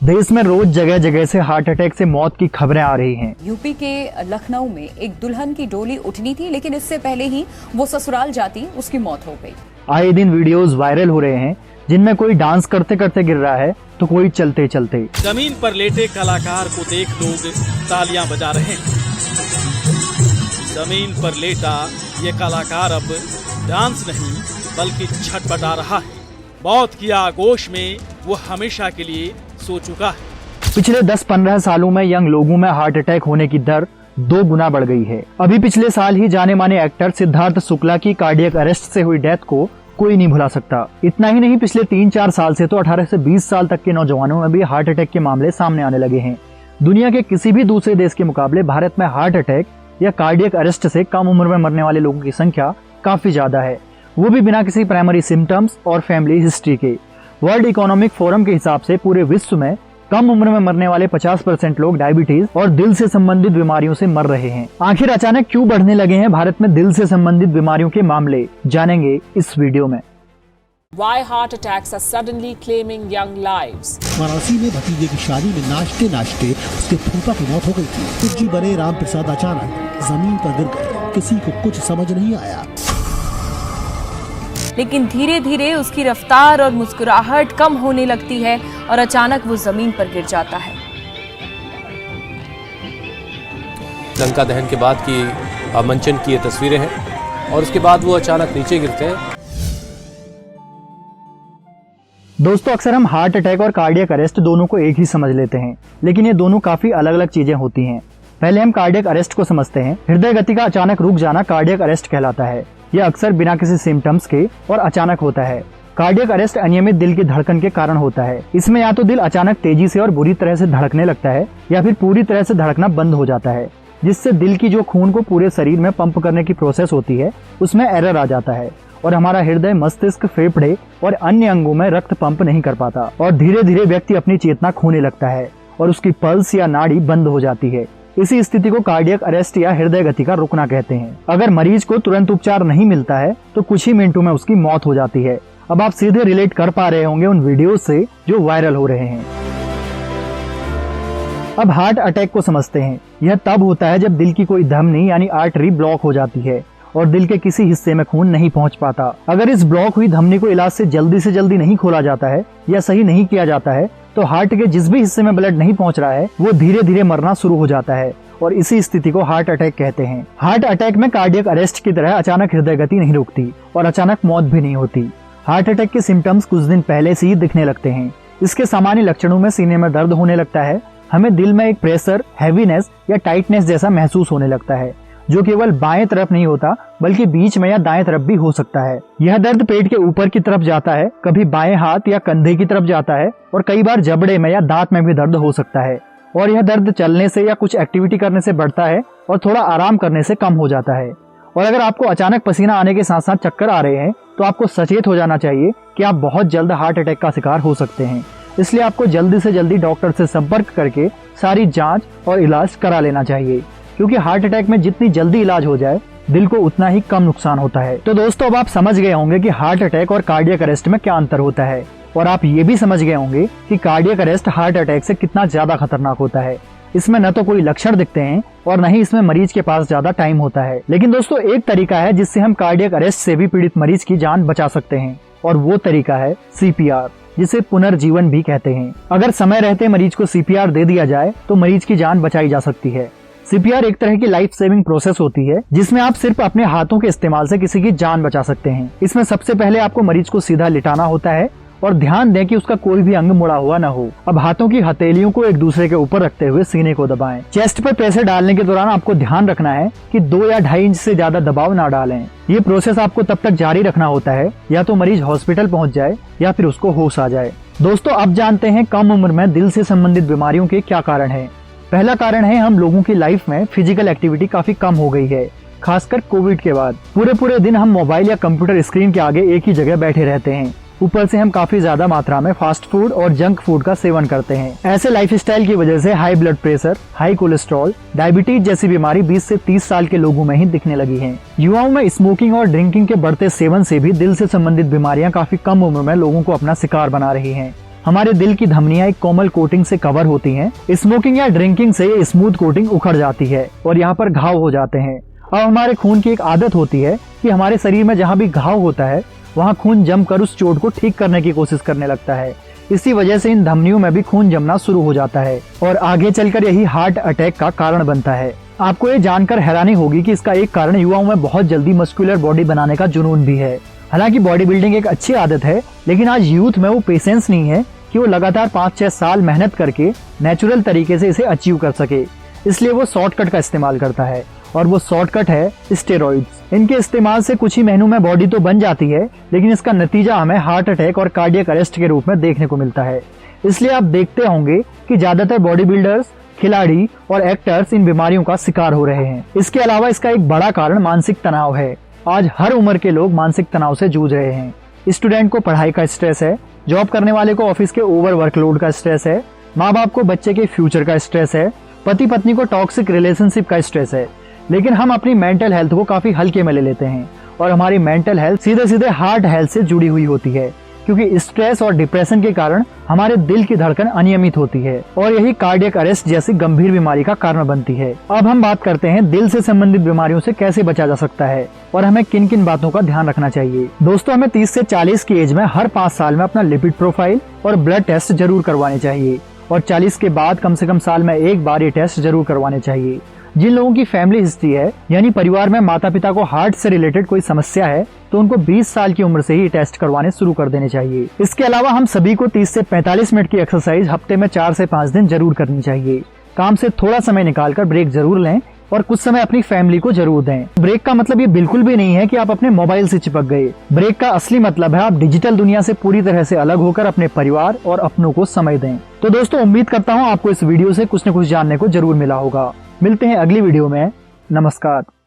देश में रोज जगह जगह से हार्ट अटैक से मौत की खबरें आ रही हैं। यूपी के लखनऊ में एक दुल्हन की डोली उठनी थी, लेकिन इससे पहले ही वो ससुराल जाती उसकी मौत हो गई। आए दिन वीडियोस वायरल हो रहे हैं जिनमें कोई डांस करते करते गिर रहा है तो कोई चलते चलते। जमीन पर लेटे कलाकार को देख लोग तालियां बजा रहे हैं। जमीन पर लेटा ये कलाकार अब डांस नहीं बल्कि छटपटा रहा है। मौत की आगोश में वो हमेशा के लिए सो चुका है। पिछले 10-15 सालों में यंग लोगों में हार्ट अटैक होने की दर 2 गुना बढ़ गई है। अभी पिछले साल ही जाने माने एक्टर सिद्धार्थ शुक्ला की कार्डियक अरेस्ट से हुई डेथ को कोई नहीं भुला सकता। इतना ही नहीं, पिछले 3-4 साल से तो 18 से 20 साल तक के नौजवानों में भी हार्ट अटैक के मामले सामने आने लगे हैं। दुनिया के किसी भी दूसरे देश के मुकाबले भारत में हार्ट अटैक या कार्डियक अरेस्ट से कम उम्र में मरने वाले लोगों की संख्या काफी ज्यादा है, वो भी बिना किसी प्राइमरी सिम्टम्स और फैमिली हिस्ट्री के। वर्ल्ड इकोनॉमिक फोरम के हिसाब से पूरे विश्व में कम उम्र में मरने वाले 50% लोग डायबिटीज और दिल से संबंधित बीमारियों से मर रहे हैं। आखिर अचानक क्यों बढ़ने लगे हैं भारत में दिल से संबंधित बीमारियों के मामले, जानेंगे इस वीडियो में। Why heart attacks are suddenly claiming young lives? Varanasi में भतीजे की शादी में नाचते नाचते उसके फूफा की मौत हो गई थी। कुछ बने राम प्रसाद अचानक जमीन पर गिर गए, किसी को कुछ समझ नहीं आया। लेकिन धीरे धीरे उसकी रफ्तार और मुस्कुराहट कम होने लगती है और अचानक वो जमीन पर गिर जाता है। लंका दहन के बाद की मंचन की ये तस्वीरें हैं और उसके बाद वो अचानक नीचे गिरते हैं। दोस्तों, अक्सर हम हार्ट अटैक और कार्डियक अरेस्ट दोनों को एक ही समझ लेते हैं, लेकिन ये दोनों काफी अलग अलग चीजें होती हैं। पहले हम कार्डियक अरेस्ट को समझते हैं। हृदय गति का अचानक रुक जाना कार्डियक अरेस्ट कहलाता है। यह अक्सर बिना किसी सिम्टम्स के और अचानक होता है। कार्डियक अरेस्ट अनियमित दिल की धड़कन के कारण होता है। इसमें या तो दिल अचानक तेजी से और बुरी तरह से धड़कने लगता है या फिर पूरी तरह से धड़कना बंद हो जाता है, जिससे दिल की जो खून को पूरे शरीर में पंप करने की प्रोसेस होती है उसमें एरर आ जाता है और हमारा हृदय, मस्तिष्क, फेफड़े और अन्य अंगों में रक्त पंप नहीं कर पाता और धीरे धीरे व्यक्ति अपनी चेतना खोने लगता है और उसकी पल्स या नाड़ी बंद हो जाती है। इसी स्थिति को कार्डियक अरेस्ट या हृदय गति का रुकना कहते हैं। अगर मरीज को तुरंत उपचार नहीं मिलता है तो कुछ ही मिनटों में उसकी मौत हो जाती है। अब आप सीधे रिलेट कर पा रहे होंगे उन वीडियोस से जो वायरल हो रहे हैं। अब हार्ट अटैक को समझते हैं। यह तब होता है जब दिल की कोई धमनी यानी आर्टरी ब्लॉक हो जाती है और दिल के किसी हिस्से में खून नहीं पहुंच पाता। अगर इस ब्लॉक हुई धमनी को इलाज से जल्दी नहीं खोला जाता है या सही नहीं किया जाता है तो हार्ट के जिस भी हिस्से में ब्लड नहीं पहुंच रहा है वो धीरे धीरे मरना शुरू हो जाता है और इसी स्थिति को हार्ट अटैक कहते हैं। हार्ट अटैक में कार्डियक अरेस्ट की तरह अचानक हृदय गति नहीं रुकती और अचानक मौत भी नहीं होती। हार्ट अटैक के सिम्टम्स कुछ दिन पहले से ही दिखने लगते हैं। इसके सामान्य लक्षणों में सीने में दर्द होने लगता है, हमें दिल में एक प्रेशर, हैवीनेस या टाइटनेस जैसा महसूस होने लगता है, जो केवल बाएं तरफ नहीं होता बल्कि बीच में या दाएं तरफ भी हो सकता है। यह दर्द पेट के ऊपर की तरफ जाता है, कभी बाएं हाथ या कंधे की तरफ जाता है और कई बार जबड़े में या दांत में भी दर्द हो सकता है। और यह दर्द चलने से या कुछ एक्टिविटी करने से बढ़ता है और थोड़ा आराम करने से कम हो जाता है। और अगर आपको अचानक पसीना आने के साथ साथ चक्कर आ रहे हैं तो आपको सचेत हो जाना चाहिए कि आप बहुत जल्द हार्ट अटैक का शिकार हो सकते हैं। इसलिए आपको जल्दी से जल्दी डॉक्टर से संपर्क करके सारी जांच और इलाज करा लेना चाहिए, क्योंकि हार्ट अटैक में जितनी जल्दी इलाज हो जाए दिल को उतना ही कम नुकसान होता है। तो दोस्तों, अब आप समझ गए होंगे कि हार्ट अटैक और कार्डियक अरेस्ट में क्या अंतर होता है और आप ये भी समझ गए होंगे कि कार्डियक अरेस्ट हार्ट अटैक से कितना ज्यादा खतरनाक होता है। इसमें न तो कोई लक्षण दिखते हैं और न ही इसमें मरीज के पास ज्यादा टाइम होता है। लेकिन दोस्तों, एक तरीका है जिससे हम कार्डियक अरेस्ट से भी पीड़ित मरीज की जान बचा सकते हैं और वो तरीका है CPR, जिसे पुनर्जीवन भी कहते हैं। अगर समय रहते मरीज को CPR दे दिया जाए तो मरीज की जान बचाई जा सकती है। CPR एक तरह की लाइफ सेविंग प्रोसेस होती है जिसमें आप सिर्फ अपने हाथों के इस्तेमाल से किसी की जान बचा सकते हैं। इसमें सबसे पहले आपको मरीज को सीधा लिटाना होता है और ध्यान दें कि उसका कोई भी अंग मुड़ा हुआ न हो। अब हाथों की हथेलियों को एक दूसरे के ऊपर रखते हुए सीने को दबाएं। चेस्ट पर प्रेशर डालने के दौरान आपको ध्यान रखना है कि 2 या 2.5 इंच से ज्यादा दबाव न डालें। ये प्रोसेस आपको तब तक जारी रखना होता है या तो मरीज हॉस्पिटल पहुंच जाए या फिर उसको होश आ जाए। दोस्तों, अब जानते हैं कम उम्र में दिल से संबंधित बीमारियों के क्या कारण है। पहला कारण है हम लोगों की लाइफ में फिजिकल एक्टिविटी काफी कम हो गई है, खासकर कोविड के बाद। पूरे दिन हम मोबाइल या कंप्यूटर स्क्रीन के आगे एक ही जगह बैठे रहते हैं। ऊपर से हम काफी ज्यादा मात्रा में फास्ट फूड और जंक फूड का सेवन करते हैं। ऐसे लाइफस्टाइल की वजह से high blood pressure, high cholesterol, diabetes जैसी बीमारी 20 से 30 साल के लोगों में ही दिखने लगी हैं। युवाओं में स्मोकिंग और ड्रिंकिंग के बढ़ते सेवन से भी दिल से संबंधित बीमारियां काफी कम उम्र में लोगों को अपना शिकार बना रही हैं। हमारे दिल की धमनियां एक कोमल कोटिंग से कवर होती हैं। स्मोकिंग या ड्रिंकिंग से ये स्मूथ कोटिंग उखड़ जाती है और यहाँ पर घाव हो जाते हैं। अब हमारे खून की एक आदत होती है कि हमारे शरीर में जहाँ भी घाव होता है वहाँ खून जमकर उस चोट को ठीक करने की कोशिश करने लगता है। इसी वजह से इन धमनियों में भी खून जमना शुरू हो जाता है और आगे चलकर यही हार्ट अटैक का कारण बनता है। आपको ये जानकर हैरानी होगी कि इसका एक कारण युवाओं में बहुत जल्दी मस्कुलर बॉडी बनाने का जुनून भी है। हालांकि बॉडी बिल्डिंग एक अच्छी आदत है, लेकिन आज यूथ में वो पेशेंस नहीं है कि वो लगातार 5-6 साल मेहनत करके नेचुरल तरीके से इसे अचीव कर सके। इसलिए वो शॉर्टकट का इस्तेमाल करता है और वो शॉर्टकट है स्टेरॉइड्स। इनके इस्तेमाल से कुछ ही महीनों में बॉडी तो बन जाती है, लेकिन इसका नतीजा हमें हार्ट अटैक और कार्डियक अरेस्ट के रूप में देखने को मिलता है। इसलिए आप देखते होंगे कि ज्यादातर बॉडी बिल्डर्स, खिलाड़ी और एक्टर्स इन बीमारियों का शिकार हो रहे हैं। इसके अलावा इसका एक बड़ा कारण मानसिक तनाव है। आज हर उम्र के लोग मानसिक तनाव से जूझ रहे हैं। स्टूडेंट को पढ़ाई का स्ट्रेस है, जॉब करने वाले को ऑफिस के ओवर वर्कलोड का स्ट्रेस है, माँ बाप को बच्चे के फ्यूचर का स्ट्रेस है, पति पत्नी को टॉक्सिक रिलेशनशिप का स्ट्रेस है। लेकिन हम अपनी मेंटल हेल्थ को काफी हल्के में ले लेते हैं और हमारी मेंटल हेल्थ सीधे सीधे हार्ट हेल्थ से जुड़ी हुई होती है, क्योंकि स्ट्रेस और डिप्रेशन के कारण हमारे दिल की धड़कन अनियमित होती है और यही कार्डियक अरेस्ट जैसी गंभीर बीमारी का कारण बनती है। अब हम बात करते हैं दिल से संबंधित बीमारियों से कैसे बचा जा सकता है और हमें किन किन बातों का ध्यान रखना चाहिए। दोस्तों, हमें 30 से 40 की एज में हर 5 साल में अपना लिपिड प्रोफाइल और ब्लड टेस्ट जरूर करवाने चाहिए और 40 के बाद कम से कम साल में एक बार ये टेस्ट जरूर करवाने चाहिए। जिन लोगों की फैमिली हिस्ट्री है, यानी परिवार में माता पिता को हार्ट से रिलेटेड कोई समस्या है, तो उनको 20 साल की उम्र से ही टेस्ट करवाने शुरू कर देने चाहिए। इसके अलावा हम सभी को 30 से 45 मिनट की एक्सरसाइज हफ्ते में 4 से 5 दिन जरूर करनी चाहिए। काम से थोड़ा समय निकालकर ब्रेक जरूर लें और कुछ समय अपनी फैमिली को जरूर दें। ब्रेक का मतलब ये बिल्कुल भी नहीं है कि आप अपने मोबाइल से चिपक गए। ब्रेक का असली मतलब है आप डिजिटल दुनिया से पूरी तरह से अलग होकर अपने परिवार और अपनों को समय दें। तो दोस्तों, उम्मीद करता हूँ आपको इस वीडियो से कुछ न कुछ जानने को जरूर मिला होगा। मिलते हैं अगली वीडियो में। नमस्कार।